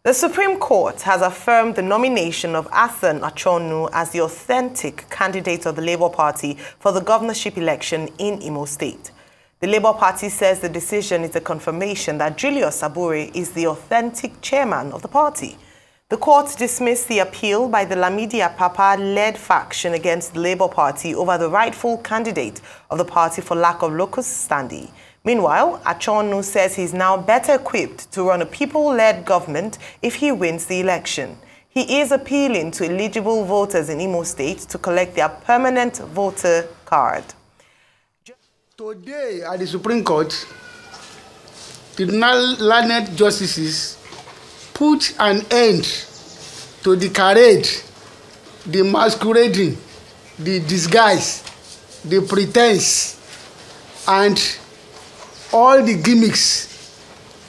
The Supreme Court has affirmed the nomination of Athan Achonu as the authentic candidate of the Labour Party for the governorship election in Imo State. The Labour Party says the decision is a confirmation that Julius Abure is the authentic chairman of the party. The court dismissed the appeal by the Lamidi Apapa-led faction against the Labour Party over the rightful candidate of the party for lack of locus standi. Meanwhile, Achonu says he's now better equipped to run a people-led government if he wins the election. He is appealing to eligible voters in Imo State to collect their permanent voter card. Today at the Supreme Court, the learned justices put an end to the charade, the masquerading, the disguise, the pretense, and all the gimmicks,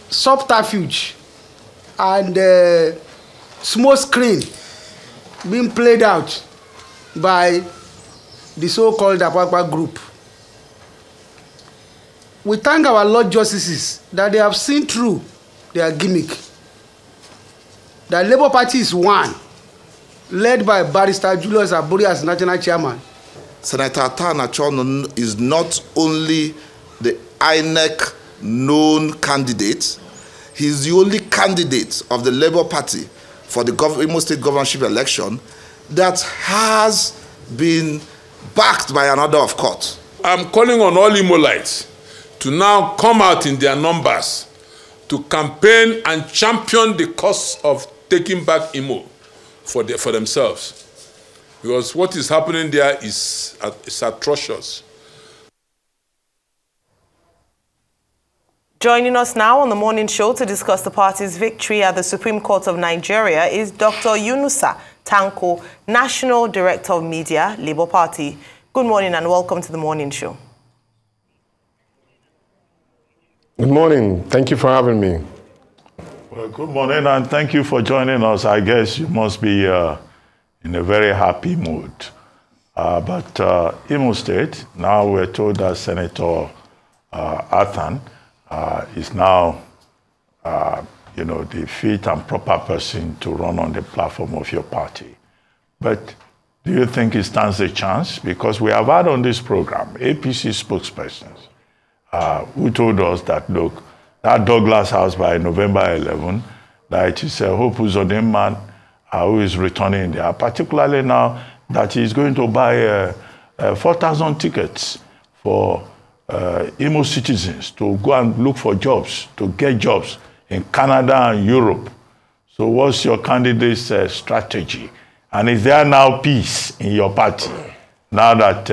subterfuge, and smoke screen being played out by the so-called Apapa group. We thank our Lord Justices that they have seen through their gimmick. The Labour Party is one, led by Barrister Julius Abure as national chairman. Senator Athan Achonu is not only the INEC known candidate, he's the only candidate of the Labour Party for the Imo State governorship election that has been backed by an order of court. I'm calling on all Imolites to now come out in their numbers to campaign and champion the cause of taking back Imo for themselves. Because what is happening there is atrocious. Joining us now on the morning show to discuss the party's victory at the Supreme Court of Nigeria is Dr. Yunusa Tanko, National Director of Media, Labour Party. Good morning and welcome to the morning show. Good morning. Thank you for having me. Well, good morning and thank you for joining us. I guess you must be in a very happy mood. But Imo State, now we're told that Senator Athan is now, the fit and proper person to run on the platform of your party. But do you think he stands a chance? Because we have had on this program APC spokespersons who told us that, look, that Douglas House by November 11, that it is a Hope man who is returning there, particularly now that he's going to buy 4,000 tickets for Imo citizens to go and look for jobs, to get jobs in Canada and Europe. So what's your candidate's strategy? And is there now peace in your party now that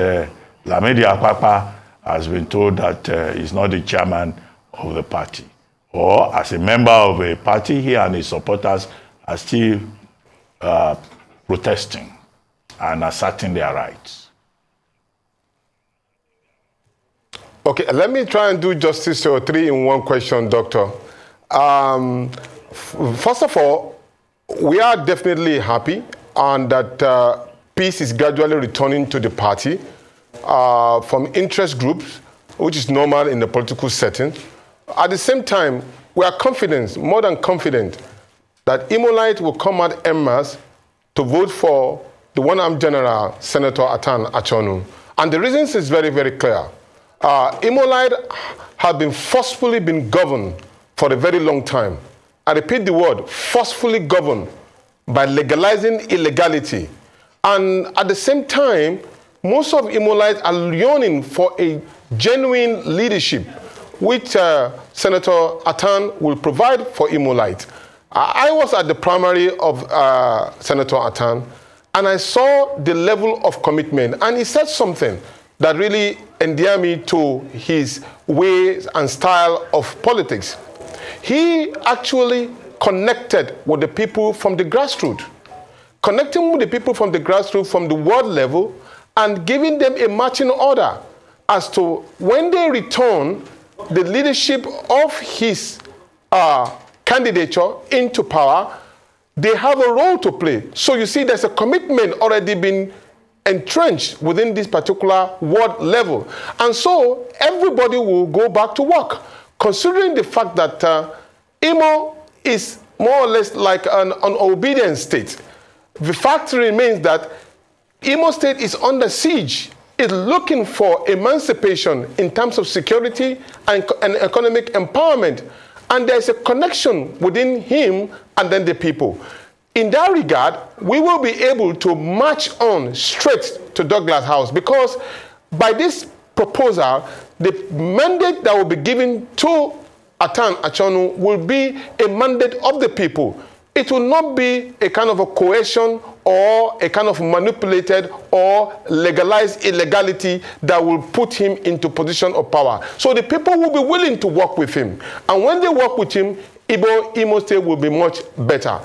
Lamidi Apapa has been told that he's not the chairman of the party? Or as a member of a party, he and his supporters are still protesting and asserting their rights? Okay, let me try and do justice to a three-in-one question, Doctor. First of all, we are definitely happy and that peace is gradually returning to the party from interest groups, which is normal in the political setting. At the same time, we are confident, more than confident, that Imolite will come out en masse to vote for the one-armed general, Senator Athan Achonu. And the reasons is very, very clear. Imolite have been forcefully governed for a very long time. I repeat the word, forcefully governed by legalizing illegality. And at the same time, most of Imolites are yearning for a genuine leadership, which Senator Athan will provide for Imolite. I was at the primary of Senator Athan, and I saw the level of commitment. And he said something that really endeared me to his ways and style of politics. He actually connected with the people from the grassroots, connecting with the people from the grassroots, from the world level, and giving them a marching order as to when they return the leadership of his candidature into power, they have a role to play. So you see, there's a commitment already been entrenched within this particular world level. And so everybody will go back to work, considering the fact that Imo is more or less like an obedient state. The fact remains that Imo State is under siege. It's looking for emancipation in terms of security and economic empowerment. And there's a connection within him and then the people. In that regard, we will be able to march on straight to Douglas House, because by this proposal, the mandate that will be given to Athan Achonu will be a mandate of the people. It will not be a kind of a coercion or a kind of manipulated or legalized illegality that will put him into position of power. So the people will be willing to work with him. And when they work with him, Imo State will be much better.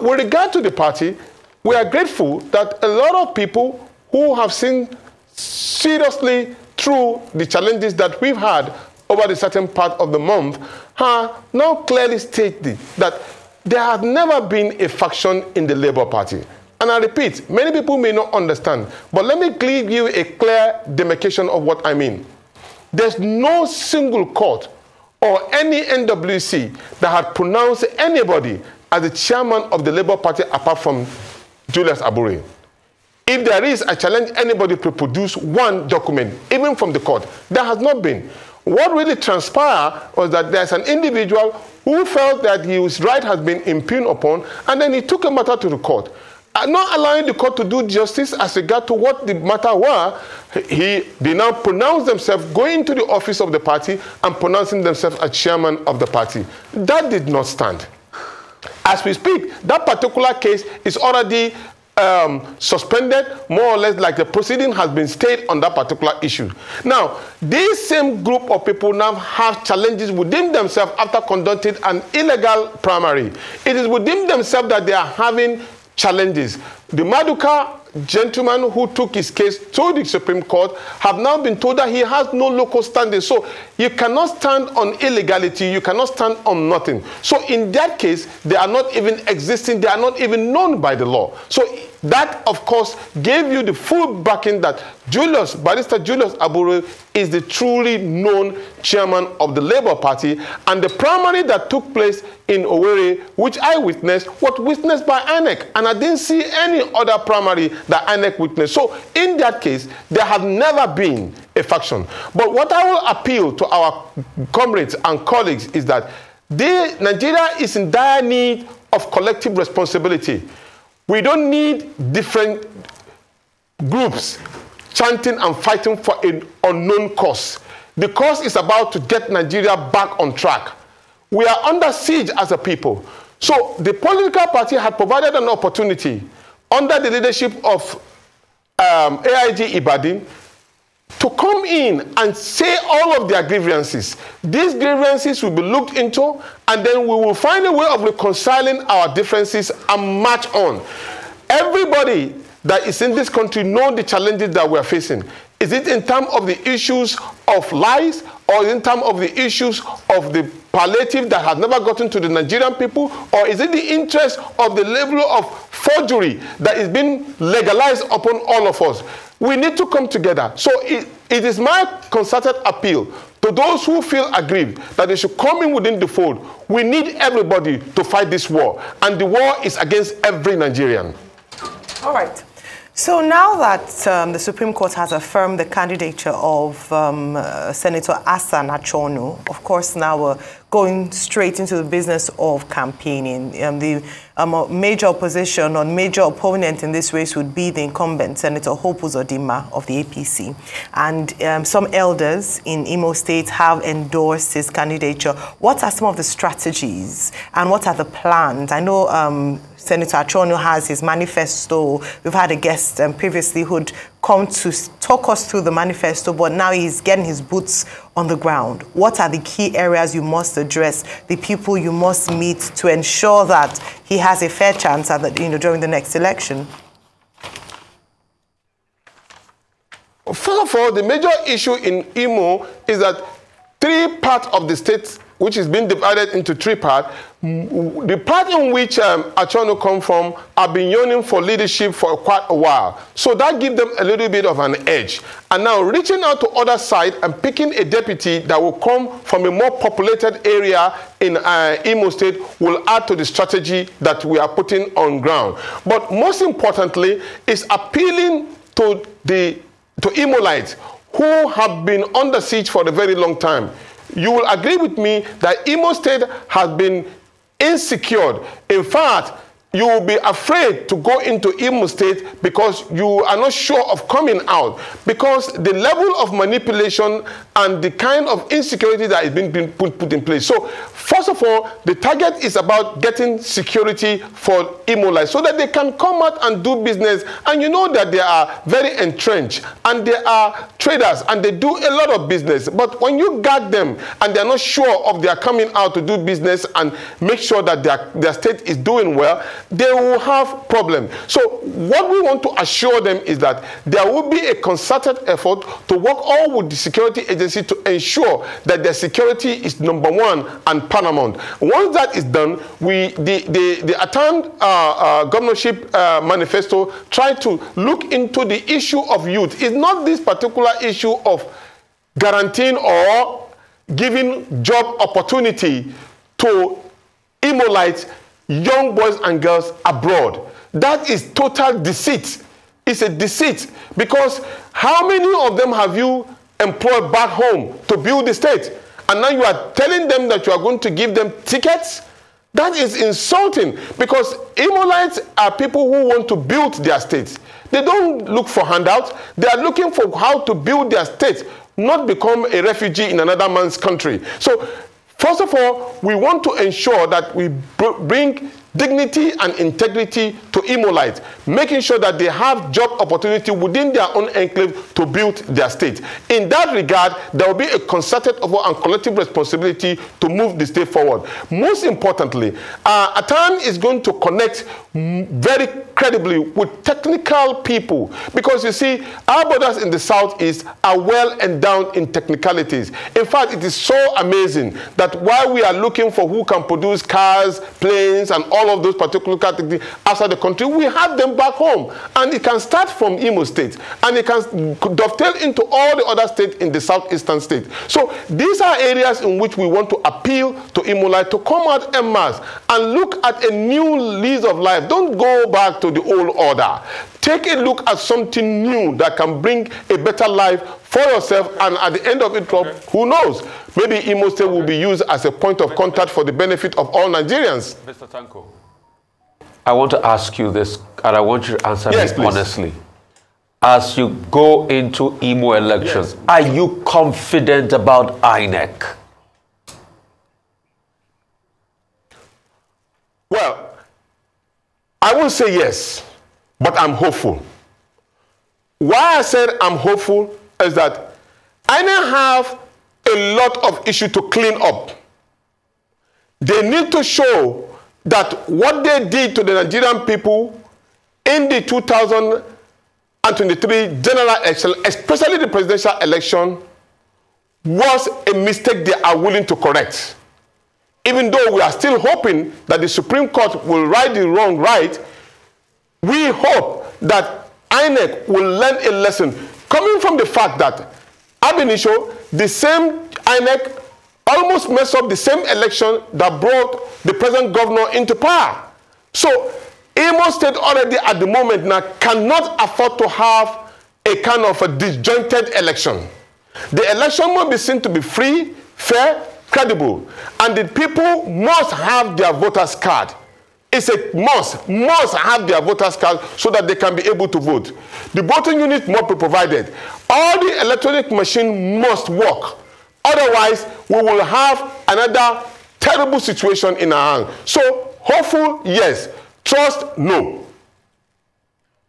With regard to the party, we are grateful that a lot of people who have seen seriously through the challenges that we've had over the certain part of the month have now clearly stated that there has never been a faction in the Labour Party. And I repeat, many people may not understand, but let me give you a clear demarcation of what I mean. There's no single court or any NWC that had pronounced anybody as the chairman of the Labour Party apart from Julius Abure. If there is, I challenge anybody to produce one document, even from the court. There has not been. What really transpired was that there's an individual who felt that his right has been impugned upon, and then he took a matter to the court. Not allowing the court to do justice as regard to what the matter were, they now pronounced themselves going to the office of the party and pronouncing themselves as chairman of the party. That did not stand. As we speak, that particular case is already suspended, more or less like the proceeding has been stayed on that particular issue. Now, this same group of people now have challenges within themselves after conducting an illegal primary. It is within themselves that they are having challenges. The Maduka gentleman who took his case to the Supreme Court have now been told that he has no local standing. So you cannot stand on illegality, you cannot stand on nothing. So in that case, they are not even existing, they are not even known by the law. So that, of course, gave you the full backing that Barrister Julius Abure is the truly known chairman of the Labour Party, and the primary that took place in Owerri, which I witnessed, was witnessed by INEC, and I didn't see any other primary that INEC witnessed. So in that case, there had never been a faction. But what I will appeal to our comrades and colleagues is that Nigeria is in dire need of collective responsibility. We don't need different groups chanting and fighting for an unknown cause. The cause is about to get Nigeria back on track. We are under siege as a people. So the political party had provided an opportunity under the leadership of AIG Ibadan to come in and say all of their grievances. These grievances will be looked into, and then we will find a way of reconciling our differences and march on. Everybody that is in this country knows the challenges that we are facing. Is it in terms of the issues of lies, or in terms of the issues of the palliative that has never gotten to the Nigerian people, or is it the interest of the level of forgery that is being legalized upon all of us? We need to come together. So it is my concerted appeal to those who feel aggrieved that they should come in within the fold. We need everybody to fight this war, and the war is against every Nigerian. All right. So now that the Supreme Court has affirmed the candidature of Senator Athan Achonu, of course, now we're going straight into the business of campaigning. The major opposition or major opponent in this race would be the incumbent, Senator Hope Uzodinma of the APC. And some elders in Imo State have endorsed his candidature. What are some of the strategies and what are the plans? I know Senator Achonu has his manifesto. We've had a guest previously who'd come to talk us through the manifesto, but now he's getting his boots on the ground. What are the key areas you must address, the people you must meet to ensure that he has a fair chance at during the next election? First of all, the major issue in Imo is that 3 parts of the state which is being divided into three parts. The part in which Achonu come from have been yearning for leadership for quite a while. So that gives them a little bit of an edge. And now reaching out to other side and picking a deputy that will come from a more populated area in Imo State will add to the strategy that we are putting on ground. But most importantly is appealing to Imolites who have been under siege for a very long time. You will agree with me that Imo State has been insecure. In fact, you will be afraid to go into Imo State because you are not sure of coming out, because the level of manipulation and the kind of insecurity that is being put in place. So first of all, the target is about getting security for Imolites so that they can come out and do business. And you know that they are very entrenched and they are traders and they do a lot of business. But when you guard them and they're not sure of their coming out to do business and make sure that their state is doing well, they will have problems. So what we want to assure them is that there will be a concerted effort to work all with the security agency to ensure that their security is number one and paramount. Once that is done, the Athan governorship manifesto try to look into the issue of youth. It's not this particular issue of guaranteeing or giving job opportunity to Imolites, young boys and girls abroad. That is total deceit. It's a deceit, because how many of them have you employed back home to build the state? And now you are telling them that you are going to give them tickets? That is insulting, because Imolites are people who want to build their states. They don't look for handouts. They are looking for how to build their state, not become a refugee in another man's country. So first of all, we want to ensure that we bring dignity and integrity to Imolites, making sure that they have job opportunity within their own enclave to build their state. In that regard, there will be a concerted effort and collective responsibility to move the state forward. Most importantly, Athan is going to connect very credibly with technical people, because you see, our brothers in the Southeast are well endowed in technicalities. In fact, it is so amazing that while we are looking for who can produce cars, planes, and all of those particular categories outside the country, we have them back home. And it can start from Imo State, and it can dovetail into all the other states in the southeastern state. So these are areas in which we want to appeal to Imolite to come out en masse and look at a new lease of life. Don't go back to the old order. Take a look at something new that can bring a better life for yourself, and at the end of it, who knows? Maybe Imo State will be used as a point of contact for the benefit of all Nigerians. Mr. Tanko, I want to ask you this, and I want you to answer me honestly. As you go into Imo elections, are you confident about INEC? Well, I won't say yes, but I'm hopeful. Why I said I'm hopeful is that INEC have a lot of issues to clean up. They need to show that what they did to the Nigerian people in the 2023 general election, especially the presidential election, was a mistake they are willing to correct. Even though we are still hoping that the Supreme Court will right the wrong right, we hope that INEC will learn a lesson coming from the fact that Abinisho, the same INEC, almost messed up the same election that brought the present governor into power. So Imo State already at the moment now cannot afford to have a kind of a disjointed election. The election must be seen to be free, fair, credible, and the people must have their voters card. It's a must have their voters card so that they can be able to vote. The voting unit must be provided. All the electronic machine must work. Otherwise, we will have another terrible situation in our hands. So, hopeful, yes. Trust, no.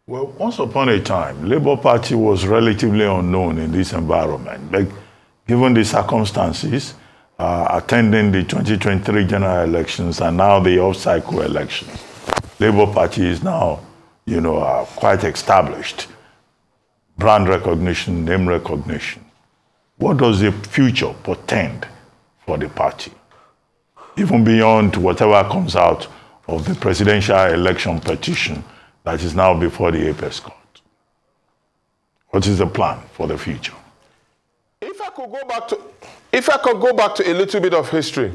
Well, once upon a time, Labour Party was relatively unknown in this environment. But given the circumstances, attending the 2023 general elections and now the off-cycle elections, Labour Party is now, quite established. Brand recognition, name recognition. What does the future portend for the party? even beyond whatever comes out of the presidential election petition that is now before the Apex Court? What is the plan for the future? If I could go back to a little bit of history,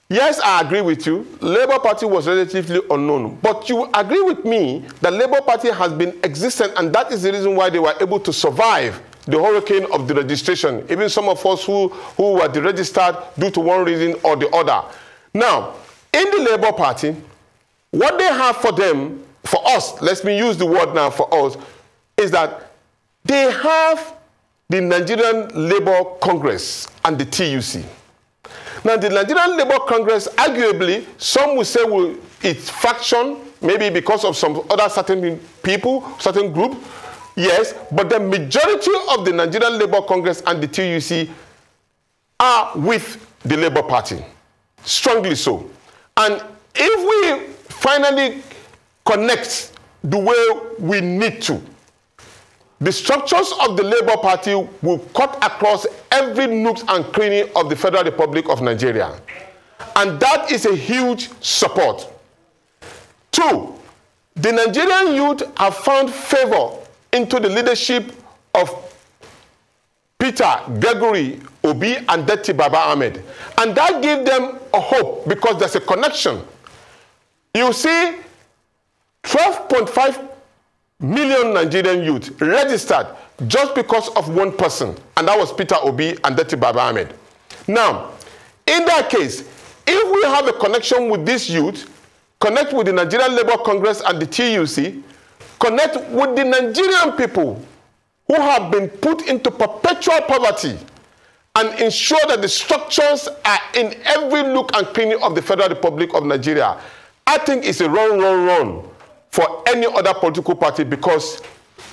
yes, I agree with you. Labour Party was relatively unknown. But you agree with me that Labour Party has been existent, and that is the reason why they were able to survive the hurricane of the registration. Even some of us who were deregistered due to one reason or the other. Now, in the Labour Party, what they have for them, for us, let me use the word now for us, is that they have the Nigerian Labour Congress and the TUC. Now, the Nigerian Labour Congress, arguably, some will say it's faction, maybe because of some other certain people, certain group. Yes, but the majority of the Nigerian Labour Congress and the TUC are with the Labour Party, strongly so. And if we finally connect the way we need to, the structures of the Labour Party will cut across every nook and cranny of the Federal Republic of Nigeria. And that is a huge support. Two, the Nigerian youth have found favor into the leadership of Peter Gregory Obi and Deti Baba Ahmed. And that gave them a hope because there's a connection. You see, 12.5 million Nigerian youth registered just because of one person, and that was Peter Obi and Deti Baba Ahmed. Now, in that case, if we have a connection with this youth, connect with the Nigerian Labour Congress and the TUC, connect with the Nigerian people who have been put into perpetual poverty, and ensure that the structures are in every nook and cranny of the Federal Republic of Nigeria, I think it's a run for any other political party, because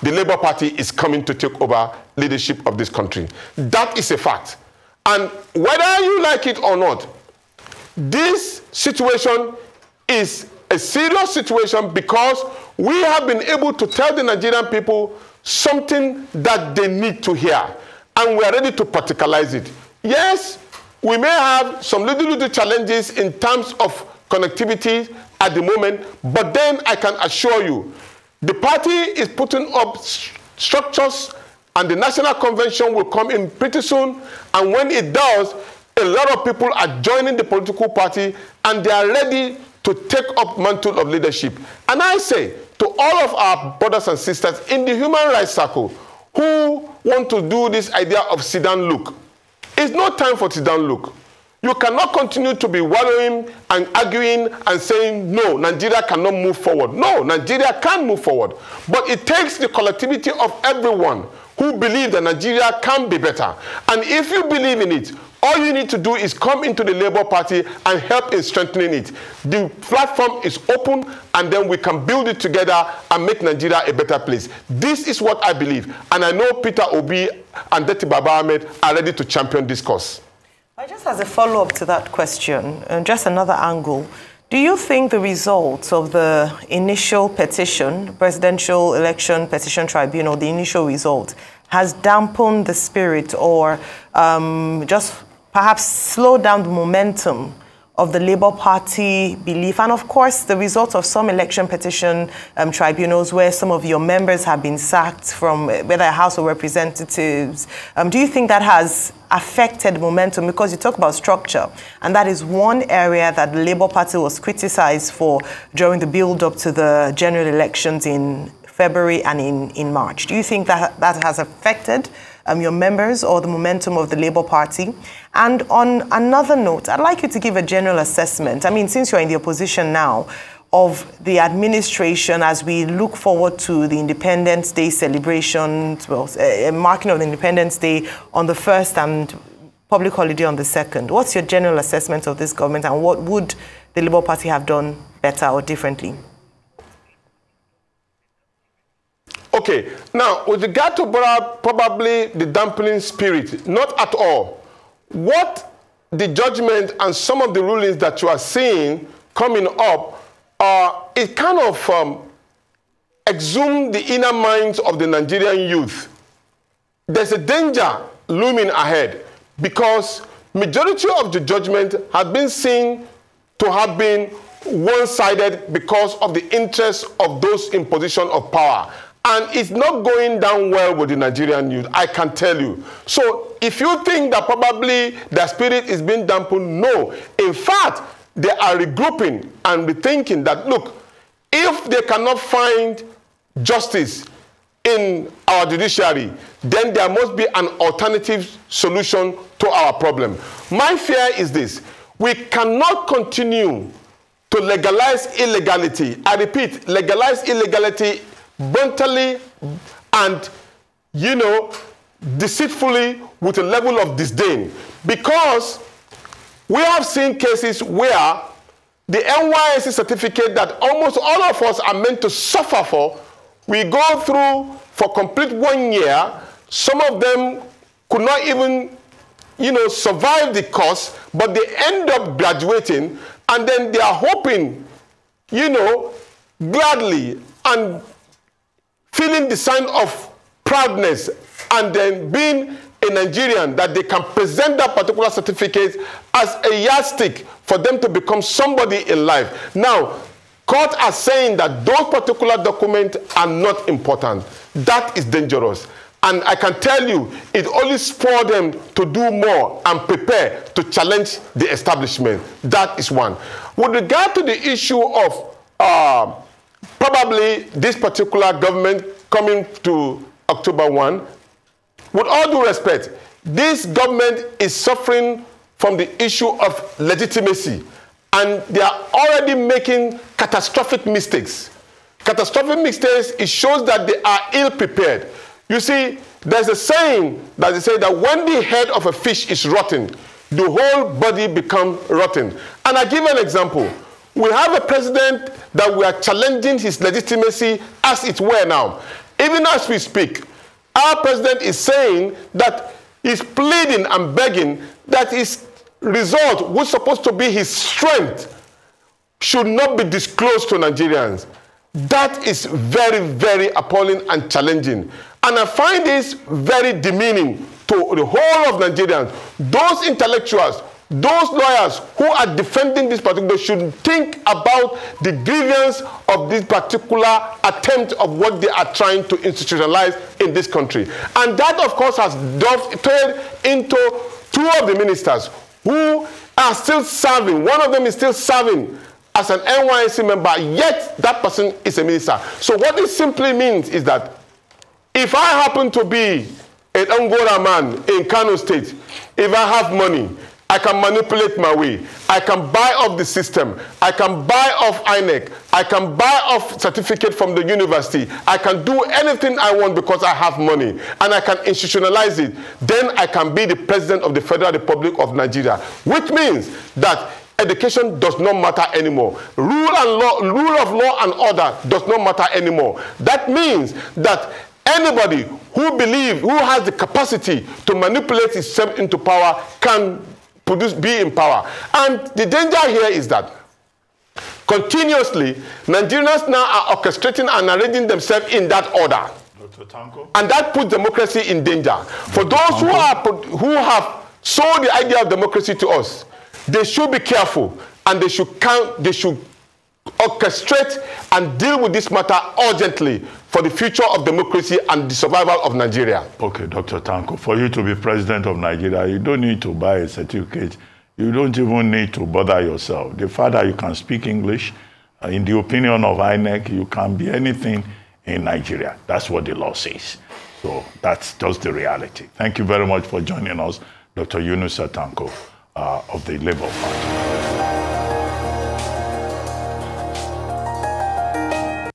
the Labour Party is coming to take over leadership of this country. That is a fact. And whether you like it or not, this situation is a serious situation because we have been able to tell the Nigerian people something that they need to hear, and we are ready to practicalize it. Yes, we may have some little challenges in terms of connectivity at the moment, but then I can assure you, the party is putting up structures, and the National Convention will come in pretty soon, and when it does, a lot of people are joining the political party, and they are ready to take up mantle of leadership. And I say to all of our brothers and sisters in the human rights circle who want to do this idea of sit-down look, it's not time for sit-down look. You cannot continue to be wallowing and arguing and saying, no, Nigeria cannot move forward. No, Nigeria can move forward. But it takes the collectivity of everyone who believe that Nigeria can be better. And if you believe in it, all you need to do is come into the Labour Party and help in strengthening it. The platform is open, and then we can build it together and make Nigeria a better place. This is what I believe. And I know Peter Obi and Deti Baba Ahmed are ready to champion this cause. Just as a follow-up to that question, and just another angle, do you think the results of the initial petition, Presidential Election Petition Tribunal, the initial result, has dampened the spirit or just perhaps slowed down the momentum of the Labour Party belief, and of course the results of some election petition tribunals where some of your members have been sacked from whether a House of Representatives? Do you think that has affected momentum? Because you talk about structure, and that is one area that the Labour Party was criticized for during the build-up to the general elections in February and in March. Do you think that that has affected your members or the momentum of the Labour Party? And on another note, I'd like you to give a general assessment. I mean, since you're in the opposition now, of the administration as we look forward to the Independence Day celebration, well, marking of the Independence Day on the 1st and public holiday on the 2nd. What's your general assessment of this government, and what would the Labour Party have done better or differently? Okay, now with regard to probably the dampening spirit, not at all. What the judgment and some of the rulings that you are seeing coming up, it kind of exhumed the inner minds of the Nigerian youth. There's a danger looming ahead because majority of the judgment has been seen to have been one-sided because of the interests of those in position of power. And it's not going down well with the Nigerian youth, I can tell you. So if you think that probably their spirit is being dampened, no. In fact, they are regrouping and rethinking that, look, if they cannot find justice in our judiciary, then there must be an alternative solution to our problem. My fear is this: we cannot continue to legalize illegality. I repeat, legalize illegality brutally and, you know, deceitfully with a level of disdain. Because we have seen cases where the NYSC certificate that almost all of us are meant to suffer for, we go through for complete 1 year. Some of them could not even, you know, survive the course, but they end up graduating, and then they are hoping, you know, gladly and feeling the sign of proudness, and then being a Nigerian, that they can present that particular certificate as a yardstick for them to become somebody in life. Now, courts are saying that those particular documents are not important. That is dangerous. And I can tell you, it only spurs them to do more and prepare to challenge the establishment. That is one. With regard to the issue of probably this particular government coming to October 1, with all due respect, this government is suffering from the issue of legitimacy, and they are already making catastrophic mistakes. Catastrophic mistakes, it shows that they are ill-prepared. You see, there's a saying that they say that when the head of a fish is rotten, the whole body becomes rotten. And I give an example. We have a president that we are challenging his legitimacy as it were now. Even as we speak, our president is saying that he's pleading and begging that his result, which is supposed to be his strength, should not be disclosed to Nigerians. That is very, very appalling and challenging. And I find this very demeaning to the whole of Nigerians. Those intellectuals, those lawyers who are defending this particular should think about the grievance of this particular attempt of what they are trying to institutionalize in this country. And that, of course, has dovetailed into two of the ministers who are still serving. One of them is still serving as an NYSC member, yet that person is a minister. So what this simply means is that if I happen to be an Angora man in Kano State, if I have money, I can manipulate my way. I can buy off the system. I can buy off INEC. I can buy off certificate from the university. I can do anything I want because I have money. And I can institutionalize it. Then I can be the president of the Federal Republic of Nigeria. Which means that education does not matter anymore. Rule of law and order does not matter anymore. That means that anybody who has the capacity to manipulate itself into power can be in power. And the danger here is that continuously Nigerians now are orchestrating and arranging themselves in that order. Dr. Tanko? And that puts democracy in danger. For those who have sold the idea of democracy to us, they should be careful, and they should orchestrate and deal with this matter urgently for the future of democracy and the survival of Nigeria. Okay, Dr. Tanko, for you to be president of Nigeria, you don't need to buy a certificate. You don't even need to bother yourself. The fact that you can speak English, in the opinion of INEC, you can be anything in Nigeria. That's what the law says. So that's just the reality. Thank you very much for joining us, Dr. Yunusa Tanko of the Labour Party.